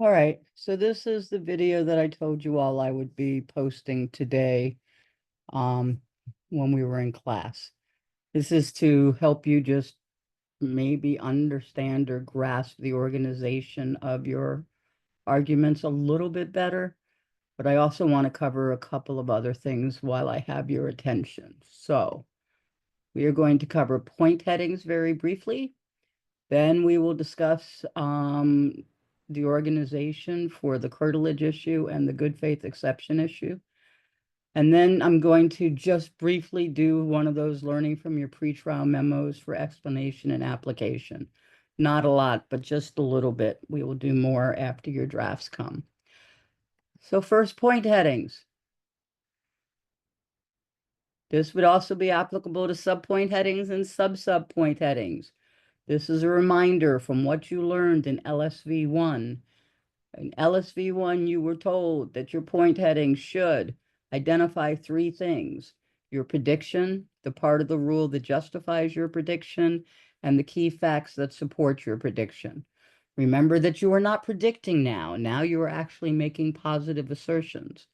All right, so this is the video that I told you all I would be posting today um, when we were in class. This is to help you just maybe understand or grasp the organization of your arguments a little bit better, but I also want to cover a couple of other things while I have your attention. So we are going to cover point headings very briefly. Then we will discuss the organization for the curtilage issue and the good faith exception issue. And then I'm going to just briefly do one of those learning from your pretrial memos for explanation and application. Not a lot, but just a little bit. We will do more after your drafts come. So first, point headings. This would also be applicable to subpoint headings and sub-subpoint headings. This is a reminder from what you learned in LSV 1. In LSV 1, you were told that your point heading should identify three things: your prediction, the part of the rule that justifies your prediction, and the key facts that support your prediction. Remember that you are not predicting now. Now you are actually making positive assertions.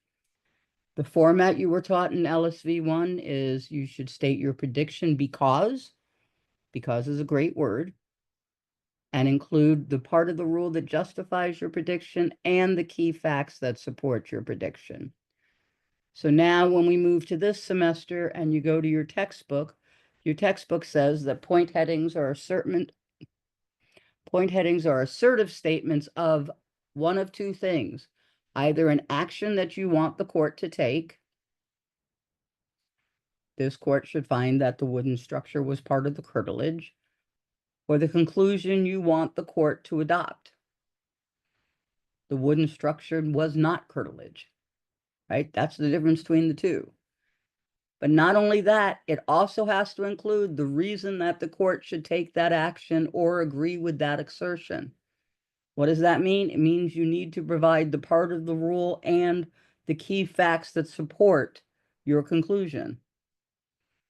The format you were taught in LSV 1 is you should state your prediction because is a great word, and include the part of the rule that justifies your prediction and the key facts that support your prediction. So now when we move to this semester and you go to your textbook says that point headings are assertive statements of one of two things: either an action that you want the court to take. This court should find that the wooden structure was part of the curtilage, or the conclusion you want the court to adopt: the wooden structure was not curtilage, right? That's the difference between the two. But not only that, it also has to include the reason that the court should take that action or agree with that assertion. What does that mean? It means you need to provide the part of the rule and the key facts that support your conclusion.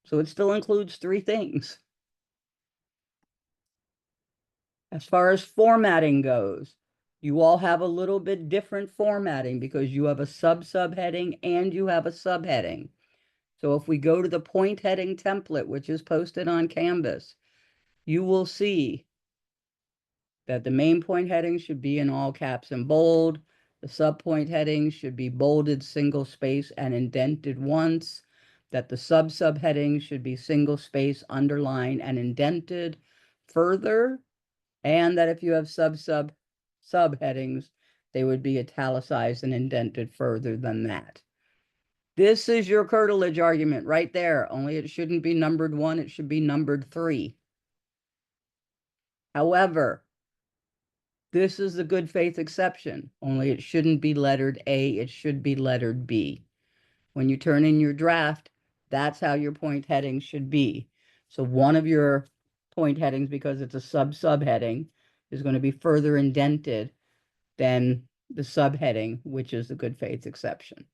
So it still includes three things. As far as formatting goes, you all have a little bit different formatting because you have a sub-subheading and you have a subheading. So if we go to the point heading template, which is posted on Canvas, you will see that the main point heading should be in all caps and bold. The subpoint headings should be bolded, single space, and indented once. That the sub-subheadings should be single space, underlined, and indented further. And that if you have subheadings, they would be italicized and indented further than that. This is your curtilage argument right there, only it shouldn't be numbered 1, it should be numbered 3. However, this is the good faith exception, only it shouldn't be lettered A, it should be lettered B. When you turn in your draft, that's how your point heading should be. So one of your point headings, because it's a subheading, is going to be further indented than the subheading, which is the good faith exception.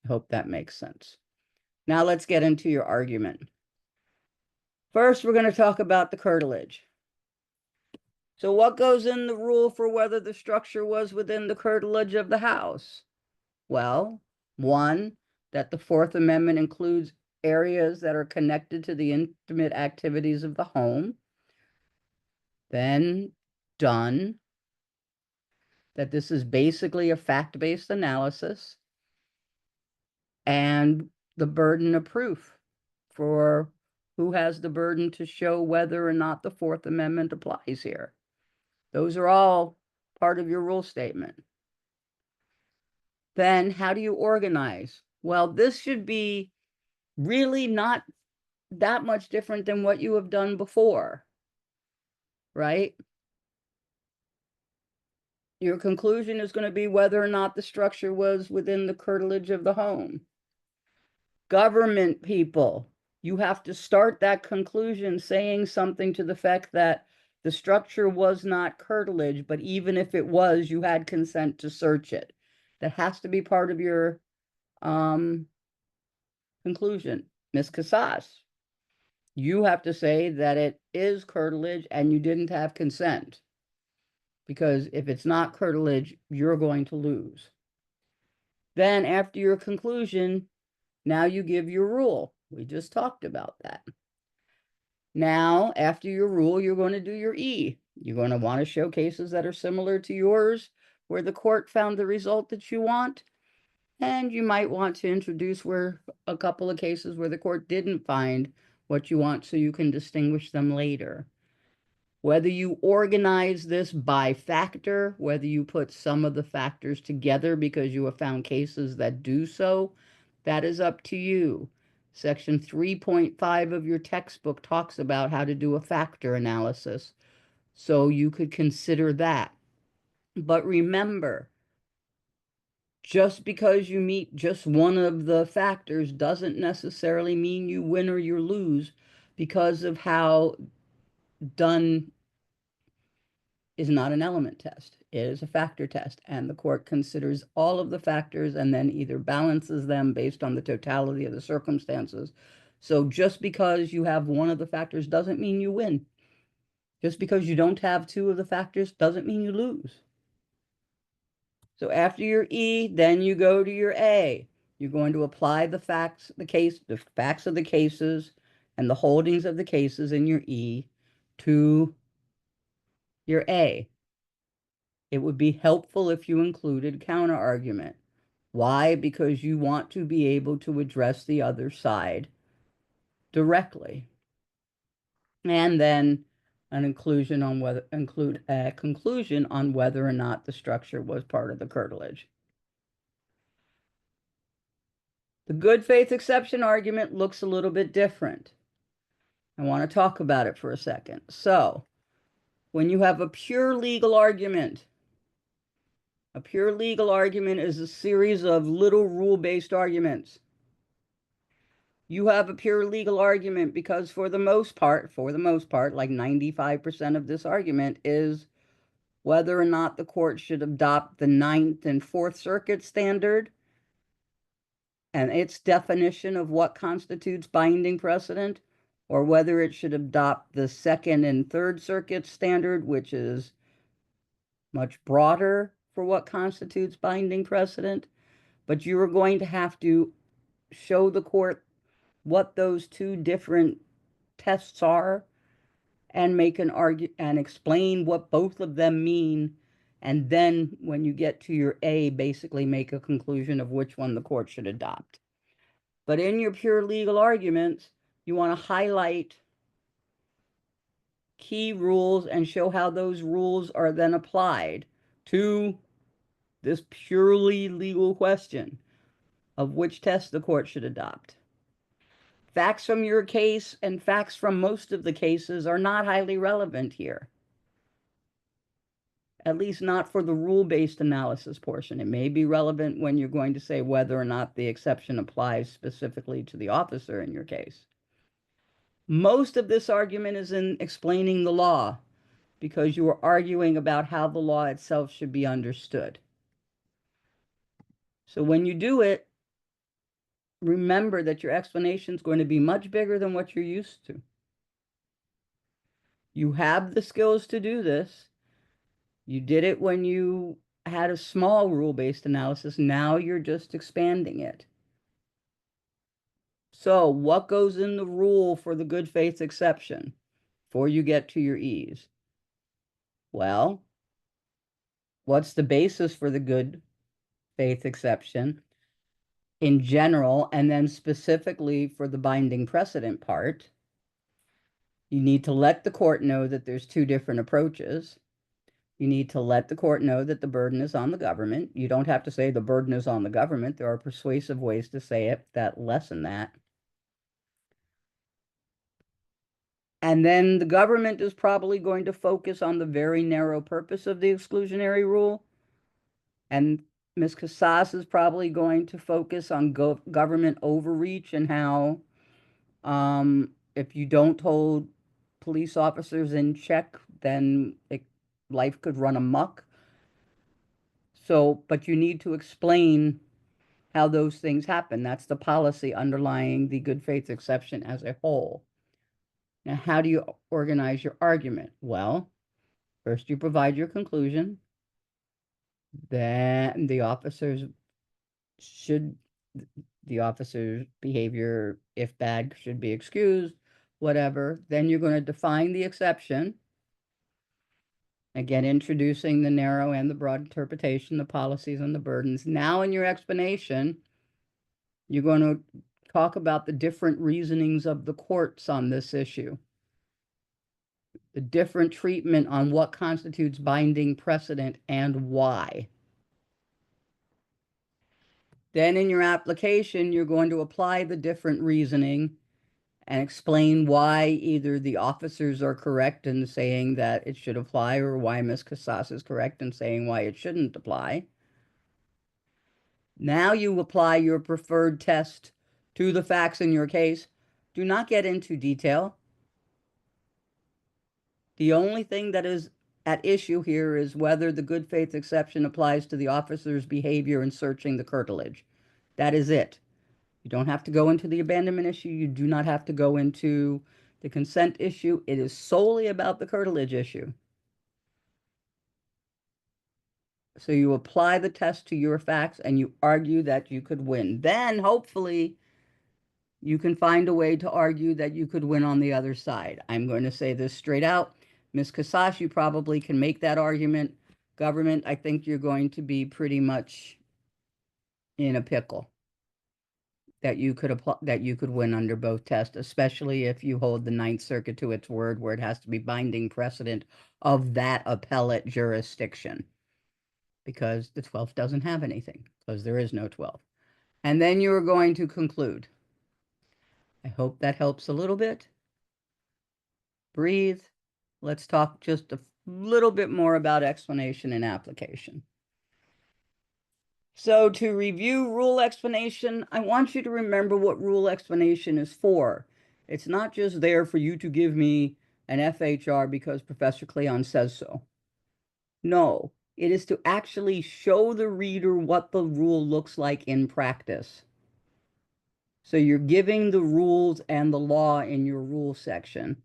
I hope that makes sense. Now let's get into your argument. First, we're going to talk about the curtilage. So what goes in the rule for whether the structure was within the curtilage of the house? Well, 1, that the Fourth Amendment includes areas that are connected to the intimate activities of the home. Then, done, that this is basically a fact-based analysis, and the burden of proof for who has the burden to show whether or not the Fourth Amendment applies here. Those are all part of your rule statement. Then how do you organize? Well, this should be really not that much different than what you have done before, right? Your conclusion is going to be whether or not the structure was within the curtilage of the home. Government people, you have to start that conclusion saying something to the effect that the structure was not curtilage, but even if it was, you had consent to search it. That has to be part of your conclusion. Ms. Casas, you have to say that it is curtilage and you didn't have consent. because if it's not curtilage, you're going to lose. Then after your conclusion, now you give your rule. We just talked about that. Now, after your rule, you're going to do your E. You're going to want to show cases that are similar to yours, where the court found the result that you want. And you might want to introduce where a couple of cases where the court didn't find what you want so you can distinguish them later. Whether you organize this by factor, whether you put some of the factors together because you have found cases that do so, that is up to you. Section 3.5 of your textbook talks about how to do a factor analysis, so you could consider that. But remember, just because you meet just one of the factors doesn't necessarily mean you win or you lose, because of how Dunn is not an element test. It is a factor test, and the court considers all of the factors and then either balances them based on the totality of the circumstances. So just because you have one of the factors doesn't mean you win. Just because you don't have two of the factors doesn't mean you lose. So after your E, then you go to your A. You're going to apply the facts, the facts of the cases and the holdings of the cases in your E to your A. It would be helpful if you included counterargument. Why? Because you want to be able to address the other side directly. And then include a conclusion on whether or not the structure was part of the curtilage. The good faith exception argument looks a little bit different. I want to talk about it for a second. So, when you have a pure legal argument is a series of little rule-based arguments. You have a pure legal argument because for the most part, like 95% of this argument is whether or not the court should adopt the Ninth and Fourth Circuit standard and its definition of what constitutes binding precedent, or whether it should adopt the Second and Third Circuit standard, which is much broader for what constitutes binding precedent. But you are going to have to show the court what those two different tests are and make an argument and explain what both of them mean. And then when you get to your A, basically make a conclusion of which one the court should adopt. But in your pure legal arguments, you want to highlight key rules and show how those rules are then applied to this purely legal question of which test the court should adopt. Facts from your case and facts from most of the cases are not highly relevant here. At least not for the rule-based analysis portion. It may be relevant when you're going to say whether or not the exception applies specifically to the officer in your case. Most of this argument is in explaining the law, because you are arguing about how the law itself should be understood. So when you do it, remember that your explanation is going to be much bigger than what you're used to. You have the skills to do this. You did it when you had a small rule-based analysis. Now you're just expanding it. So what goes in the rule for the good faith exception before you get to your E's? Well, what's the basis for the good faith exception in general, and then specifically for the binding precedent part? You need to let the court know that there's two different approaches. You need to let the court know that the burden is on the government. You don't have to say the burden is on the government. There are persuasive ways to say it that lessen that. And then the government is probably going to focus on the very narrow purpose of the exclusionary rule. And Ms. Casas is probably going to focus on government overreach and how if you don't hold police officers in check, then life could run amok. So, but you need to explain how those things happen. That's the policy underlying the good faith exception as a whole. Now, how do you organize your argument? Well, First, you provide your conclusion. Then should, the officer's behavior, if bad, should be excused, whatever. Then you're going to define the exception. Again, introducing the narrow and the broad interpretation, the policies and the burdens. Now in your explanation, you're going to talk about the different reasonings of the courts on this issue, the different treatment on what constitutes binding precedent and why. Then in your application, you're going to apply the different reasoning and explain why either the officers are correct in saying that it should apply or why Ms. Casas is correct in saying why it shouldn't apply. Now you apply your preferred test to the facts in your case. Do not get into detail. The only thing that is at issue here is whether the good faith exception applies to the officer's behavior in searching the curtilage. That is it. You don't have to go into the abandonment issue. You do not have to go into the consent issue. It is solely about the curtilage issue. So you apply the test to your facts and you argue that you could win. Then hopefully you can find a way to argue that you could win on the other side. I'm going to say this straight out. Ms. Casas, you probably can make that argument. Government, I think you're going to be pretty much in a pickle that you could apply, that you could win under both tests, especially if you hold the Ninth Circuit to its word, where it has to be binding precedent of that appellate jurisdiction, because the 12th doesn't have anything, because there is no 12th. And then you are going to conclude. I hope that helps a little bit. Breathe. Let's talk just a little bit more about explanation and application. So to review rule explanation, I want you to remember what rule explanation is for. It's not just there for you to give me an FHR because Professor Cleon says so. No, it is to actually show the reader what the rule looks like in practice. So you're giving the rules and the law in your rule section.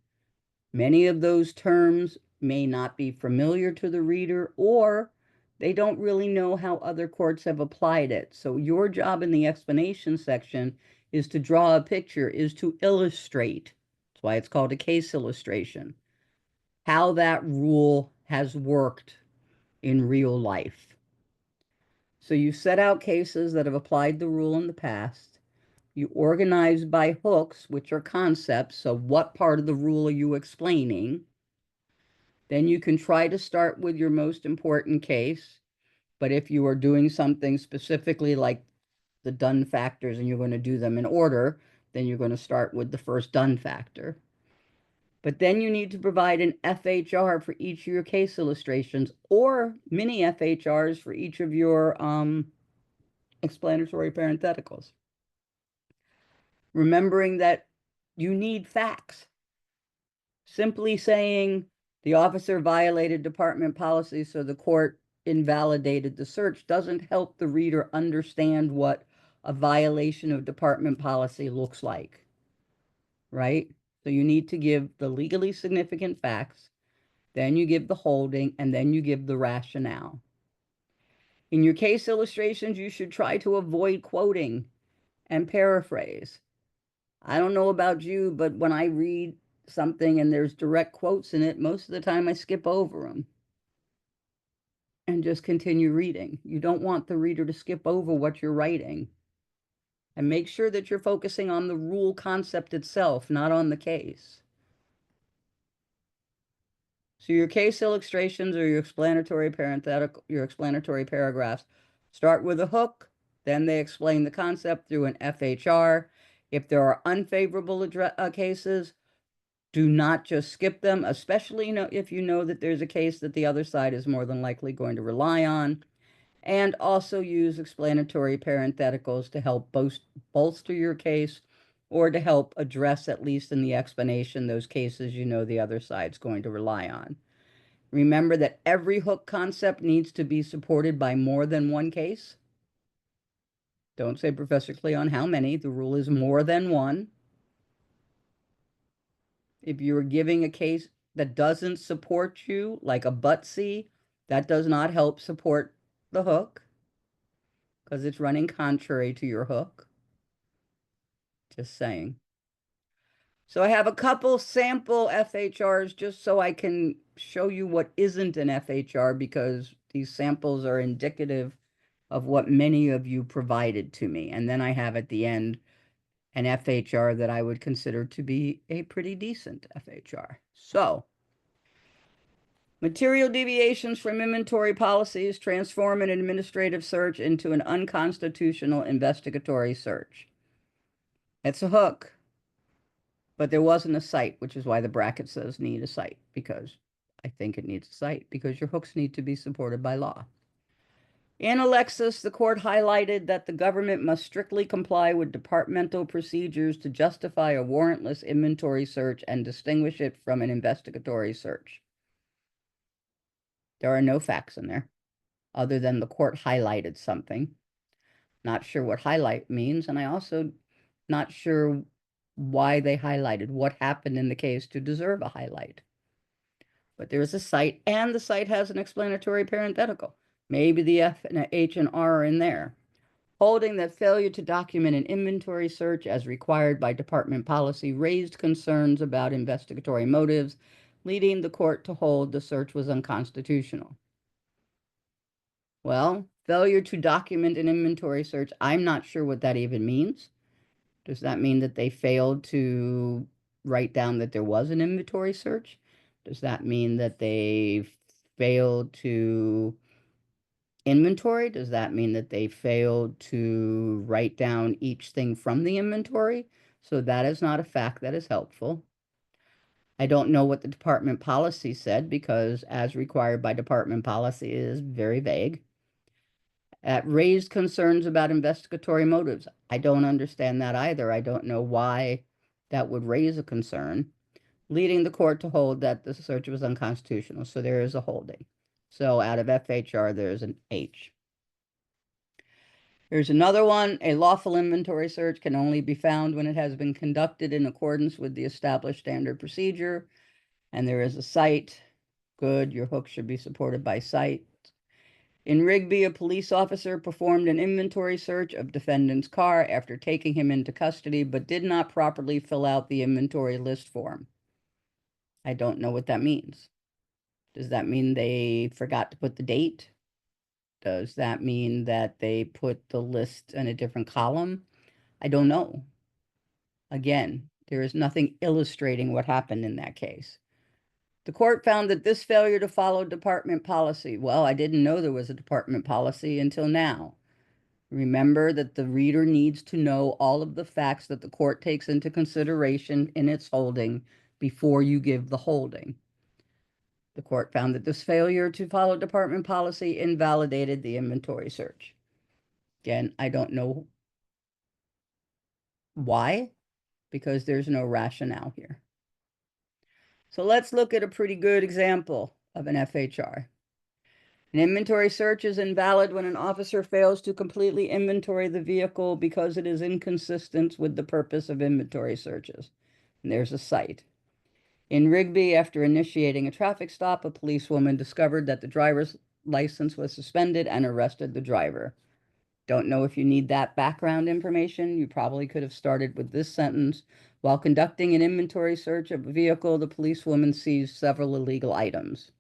Many of those terms may not be familiar to the reader, or they don't really know how other courts have applied it. So your job in the explanation section is to draw a picture, is to illustrate. That's why it's called a case illustration. How that rule has worked in real life. So you set out cases that have applied the rule in the past. You organize by hooks, which are concepts. So what part of the rule are you explaining? Then you can try to start with your most important case. But if you are doing something specifically like the done factors and you're going to do them in order, then you're going to start with the first done factor. But then you need to provide an FHR for each of your case illustrations, or mini FHRs for each of your explanatory parentheticals. Remembering that you need facts. Simply saying the officer violated department policy, so the court invalidated the search, doesn't help the reader understand what a violation of department policy looks like, right? So you need to give the legally significant facts, then you give the holding, and then you give the rationale. In your case illustrations, you should try to avoid quoting and paraphrase. I don't know about you, but when I read something and there's direct quotes in it, most of the time I skip over them and just continue reading. You don't want the reader to skip over what you're writing. And make sure that you're focusing on the rule concept itself, not on the case. So your case illustrations or your explanatory parenthetical, your explanatory paragraphs start with a hook, then they explain the concept through an FHR. If there are unfavorable cases, do not just skip them, especially if you know that there's a case that the other side is more than likely going to rely on. And also use explanatory parentheticals to help bolster your case, or to help address, at least in the explanation, those cases you know the other side's going to rely on. Remember that every hook concept needs to be supported by more than one case. Don't say, Professor Cleon, how many? The rule is more than one. If you're giving a case that doesn't support you, like a butt-see, that does not help support the hook because it's running contrary to your hook. Just saying. So I have a couple sample FHRs just so I can show you what isn't an FHR, because these samples are indicative of what many of you provided to me. And then I have at the end an FHR that I would consider to be a pretty decent FHR. So, material deviations from inventory policies transform an administrative search into an unconstitutional investigatory search. It's a hook, but there wasn't a cite, which is why the bracket says need a cite, because I think it needs a cite, because your hooks need to be supported by law. In Alexis, the court highlighted that the government must strictly comply with departmental procedures to justify a warrantless inventory search and distinguish it from an investigatory search. There are no facts in there, other than the court highlighted something. Not sure what highlight means, and I also not sure why they highlighted what happened in the case to deserve a highlight. But there is a cite, and the cite has an explanatory parenthetical. Maybe the F and H and R are in there. Holding that failure to document an inventory search as required by department policy raised concerns about investigatory motives, leading the court to hold the search was unconstitutional. Well, failure to document an inventory search, I'm not sure what that even means. Does that mean that they failed to write down that there was an inventory search? Does that mean that they failed to inventory? Does that mean that they failed to write down each thing from the inventory? So that is not a fact that is helpful. I don't know what the department policy said, because as required by department policy, it is very vague. Raised concerns about investigatory motives. I don't understand that either. I don't know why that would raise a concern, leading the court to hold that the search was unconstitutional. So there is a holding. So out of FHR, there's an H. Here's another one. A lawful inventory search can only be found when it has been conducted in accordance with the established standard procedure. And there is a cite. Good. Your hook should be supported by cite. In Rigby, a police officer performed an inventory search of defendant's car after taking him into custody, but did not properly fill out the inventory list form. I don't know what that means. Does that mean they forgot to put the date? Does that mean that they put the list in a different column? I don't know. Again, there is nothing illustrating what happened in that case. The court found that this failure to follow department policy, well, I didn't know there was a department policy until now. Remember that the reader needs to know all of the facts that the court takes into consideration in its holding before you give the holding. The court found that this failure to follow department policy invalidated the inventory search. Again, I don't know why, because there's no rationale here. So let's look at a pretty good example of an FHR. An inventory search is invalid when an officer fails to completely inventory the vehicle because it is inconsistent with the purpose of inventory searches. And there's a cite. In Rigby, after initiating a traffic stop, a policewoman discovered that the driver's license was suspended and arrested the driver. Don't know if you need that background information. You probably could have started with this sentence. While conducting an inventory search of a vehicle, the policewoman seized several illegal items.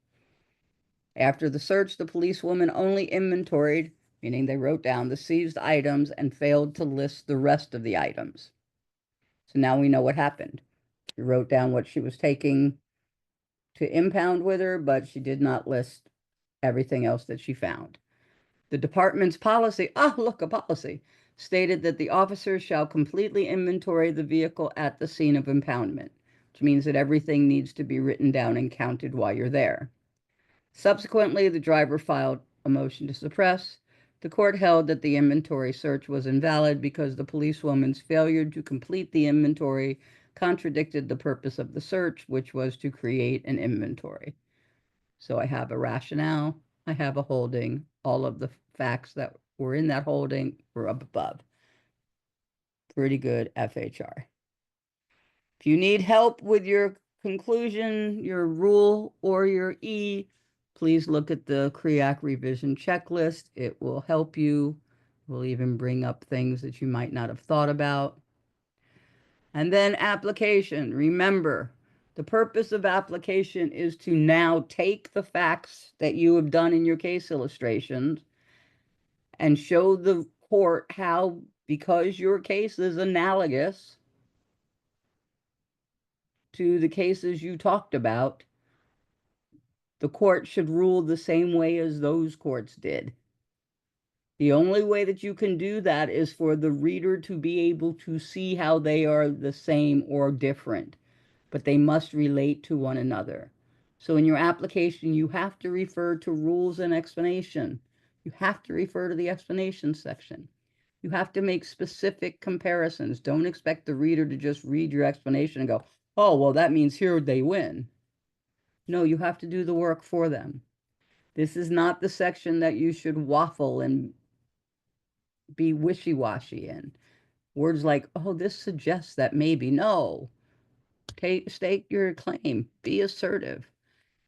After the search, the policewoman only inventoried, meaning they wrote down the seized items and failed to list the rest of the items. So now we know what happened. She wrote down what she was taking to impound with her, but she did not list everything else that she found. The department's policy, look, a policy, stated that the officers shall completely inventory the vehicle at the scene of impoundment, which means that everything needs to be written down and counted while you're there. Subsequently, the driver filed a motion to suppress. The court held that the inventory search was invalid because the policewoman's failure to complete the inventory contradicted the purpose of the search, which was to create an inventory. So I have a rationale, I have a holding, all of the facts that were in that holding were up above. Pretty good FHR. If you need help with your conclusion, your rule or your E, please look at the CREAC revision checklist. It will help you. Will even bring up things that you might not have thought about. And then application. Remember, the purpose of application is to now take the facts that you have done in your case illustrations and show the court how, because your case is analogous to the cases you talked about, the court should rule the same way as those courts did. The only way that you can do that is for the reader to be able to see how they are the same or different, but they must relate to one another. So in your application, you have to refer to rules and explanation. You have to refer to the explanation section. You have to make specific comparisons. Don't expect the reader to just read your explanation and go, oh, well, that means here they win. No, you have to do the work for them. This is not the section that you should waffle and be wishy-washy in. Words like, oh, this suggests that maybe. No. State your claim. Be assertive.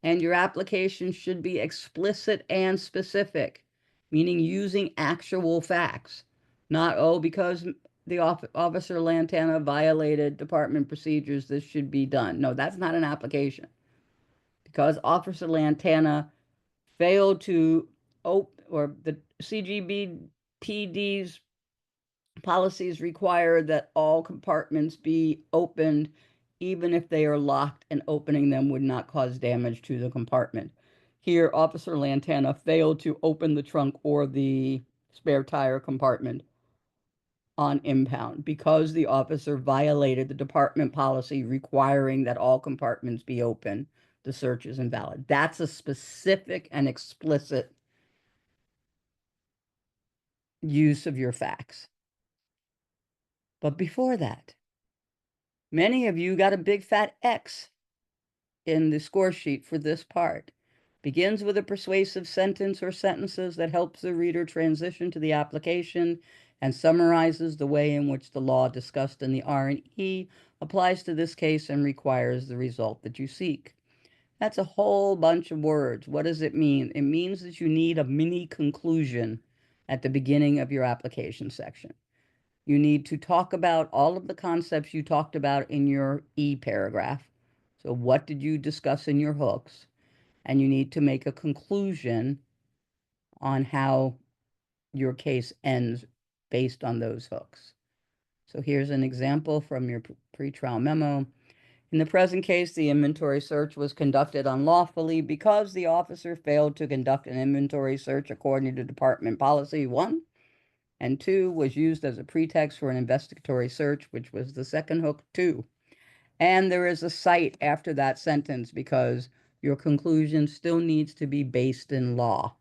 And your application should be explicit and specific, meaning using actual facts. Not, oh, because the Officer Lantana violated department procedures, this should be done. No, that's not an application. Because Officer Lantana failed to or the CGBPD's policies require that all compartments be opened, even if they are locked, and opening them would not cause damage to the compartment. Here, Officer Lantana failed to open the trunk or the spare tire compartment on impound because the officer violated the department policy requiring that all compartments be open. The search is invalid. That's a specific and explicit use of your facts. But before that, many of you got a big fat X in the score sheet for this part. Begins with a persuasive sentence or sentences that helps the reader transition to the application and summarizes the way in which the law discussed in the R&E applies to this case and requires the result that you seek. That's a whole bunch of words. What does it mean? It means that you need a mini conclusion at the beginning of your application section. You need to talk about all of the concepts you talked about in your E paragraph. So what did you discuss in your hooks? And you need to make a conclusion on how your case ends based on those hooks. So here's an example from your pretrial memo. In the present case, the inventory search was conducted unlawfully because the officer failed to conduct an inventory search according to Department Policy 1, and 2 was used as a pretext for an investigatory search, which was the second hook 2. And there is a cite after that sentence because your conclusion still needs to be based in law.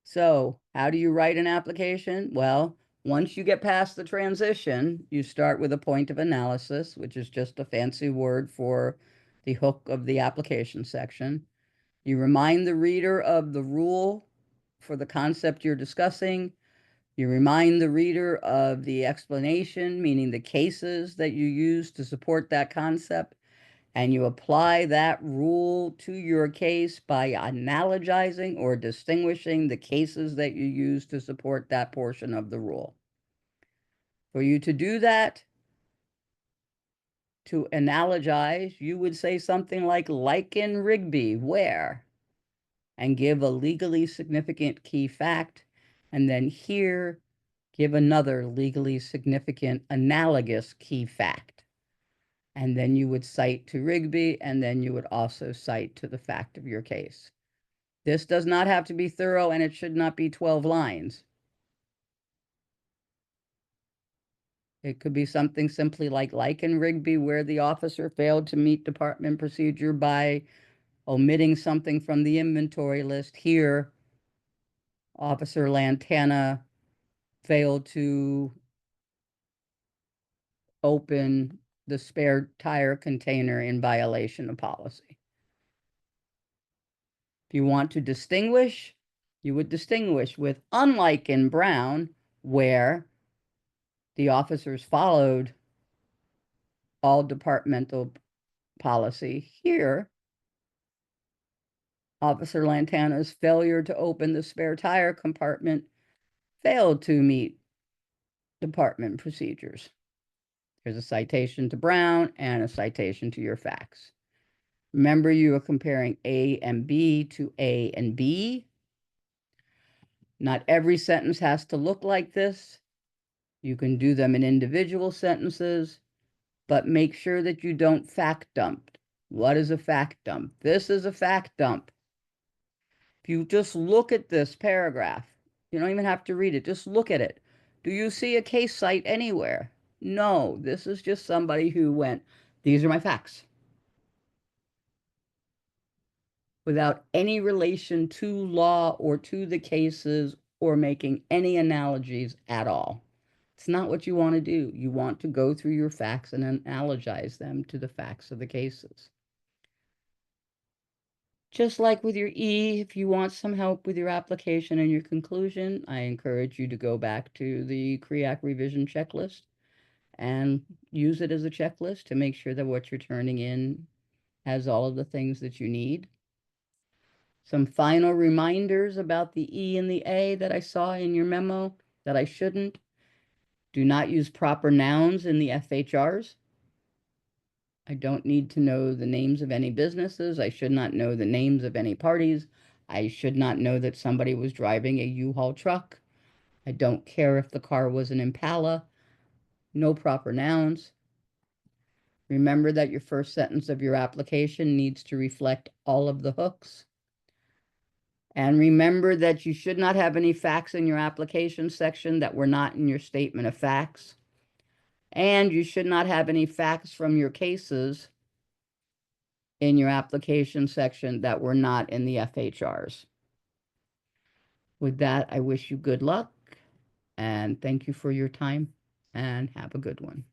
So how do you write an application? Well, once you get past the transition, you start with a point of analysis, which is just a fancy word for the hook of the application section. You remind the reader of the rule for the concept you're discussing. You remind the reader of the explanation, meaning the cases that you use to support that concept, and you apply that rule to your case by analogizing or distinguishing the cases that you use to support that portion of the rule. For you to do that, to analogize, you would say something like in Rigby, where, and give a legally significant key fact, and then here, give another legally significant analogous key fact. And then you would cite to Rigby, and then you would also cite to the fact of your case. This does not have to be thorough, and it should not be 12 lines. It could be something simply like in Rigby, where the officer failed to meet department procedure by omitting something from the inventory list. Here, Officer Lantana failed to open the spare tire container in violation of policy. If you want to distinguish, you would distinguish with, unlike in Brown, where the officers followed all departmental policy. Here, Officer Lantana's failure to open the spare tire compartment failed to meet department procedures. There's a citation to Brown and a citation to your facts. Remember, you are comparing A and B to A and B. Not every sentence has to look like this. You can do them in individual sentences, but make sure that you don't fact dump. What is a fact dump? This is a fact dump. If you just look at this paragraph, you don't even have to read it, just look at it. Do you see a case cite anywhere? No, this is just somebody who went, these are my facts, without any relation to law or to the cases or making any analogies at all. It's not what you want to do. You want to go through your facts and analogize them to the facts of the cases. Just like with your E, if you want some help with your application and your conclusion, I encourage you to go back to the CREAC revision checklist and use it as a checklist to make sure that what you're turning in has all of the things that you need. Some final reminders about the E and the A that I saw in your memo that I shouldn't. Do not use proper nouns in the FHRs. I don't need to know the names of any businesses. I should not know the names of any parties. I should not know that somebody was driving a U-Haul truck. I don't care if the car was an Impala. No proper nouns. Remember that your first sentence of your application needs to reflect all of the hooks. And remember that you should not have any facts in your application section that were not in your statement of facts. And you should not have any facts from your cases in your application section that were not in the FHRs. With that, I wish you good luck and thank you for your time and have a good one.